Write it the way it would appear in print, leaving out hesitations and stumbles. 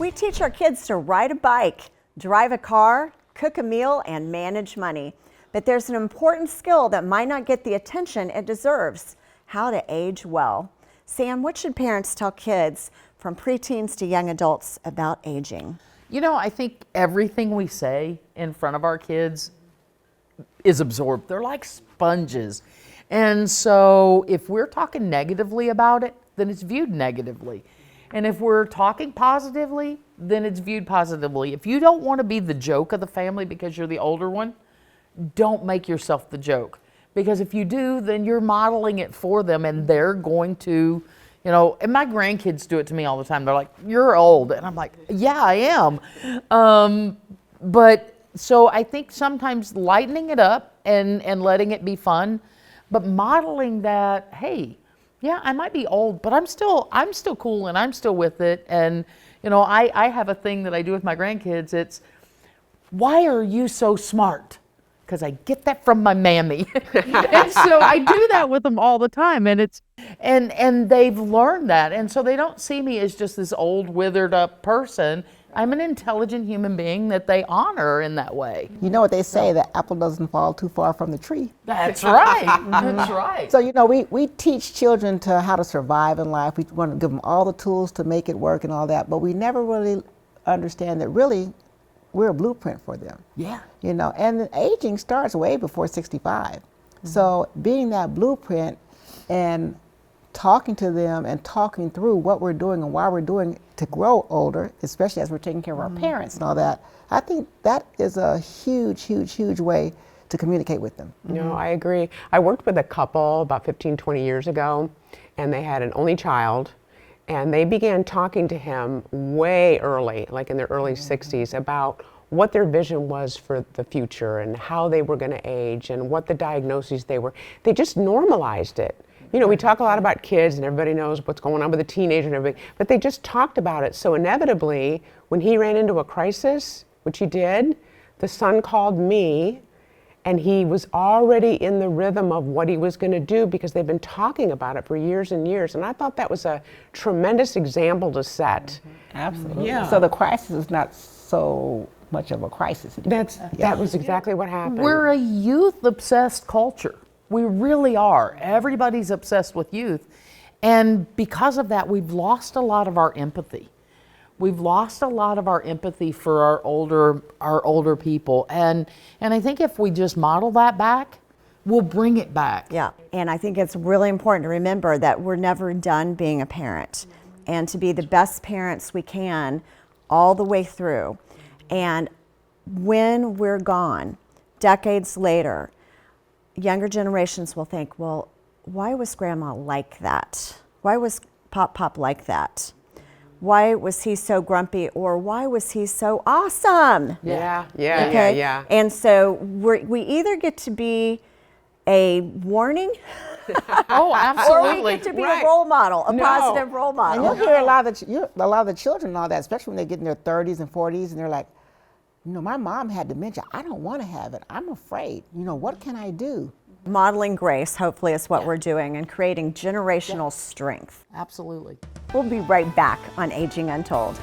We teach our kids to ride a bike, drive a car, cook a meal, and manage money. But there's an important skill that might not get the attention it deserves: how to age well. Sam, what should parents tell kids from preteens to young adults about aging? You know, I think everything we say in front of our kids is absorbed. They're like sponges. And so if we're talking negatively about it, then it's viewed negatively. And if we're talking positively, then it's viewed positively. If you don't want to be the joke of the family because you're the older one, don't make yourself the joke. Because if you do, then you're modeling it for them, and they're going to, you know, and my grandkids do it to me all the time. They're like, "You're old." And I'm like, "Yeah, I am." But so I think sometimes lightening it up and letting it be fun, but modeling that, hey, yeah, I might be old, but I'm still cool and I'm still with it. And, you know, I have a thing that I do with my grandkids. It's, "Why are you so smart?" Because I get that from my mammy. And so I do that with them all the time. And it's, and they've learned that. And so they don't see me as just this old, withered up person. I'm an intelligent human being that they honor in that way. You know what they say, the apple doesn't fall too far from the tree. That's right. That's right. So, you know, we teach children to how to survive in life. We want to give them all the tools to make it work and all that, but we never really understand that really we're a blueprint for them. Yeah. You know, and aging starts way before 65. So being that blueprint and talking to them and talking through what we're doing and why we're doing it to grow older, especially as we're taking care of our parents and all that, I think that is a huge, huge, huge way to communicate with them. No, I agree. I worked with a couple about 15, 20 years ago, and they had an only child, and they began talking to him way early, like in their early 60s, about what their vision was for the future and how they were going to age and what the diagnoses they were. They just normalized it. You know, we talk a lot about kids and everybody knows what's going on with the teenager and everything, but they just talked about it. So inevitably, when he ran into a crisis, which he did, the son called me, and he was already in the rhythm of what he was going to do because they've been talking about it for years and years. And I thought that was a tremendous example to set. Absolutely. Yeah. So the crisis is not so much of a crisis. That was exactly what happened. We're a youth-obsessed culture. We really are. Everybody's obsessed with youth. And because of that, we've lost a lot of our empathy. We've lost a lot of our empathy for our older people. And I think if we just model that back, we'll bring it back. Yeah, and I think it's really important to remember that we're never done being a parent, and to be the best parents we can all the way through. And when we're gone, decades later, younger generations will think, well, why was Grandma like that? Why was Pop like that? Why was he so grumpy, or why was he so awesome? Yeah. And so we either get to be a warning Oh, absolutely. or we get to be a role model, a positive role And model. you'll hear a lot of the children and all that, especially when they get in their 30s and 40s, and they're like, you know, my mom had dementia. I don't want to have it. I'm afraid. You know, what can I do? Modeling grace, hopefully, is what we're doing, and creating generational strength. Absolutely. We'll be right back on Aging Untold.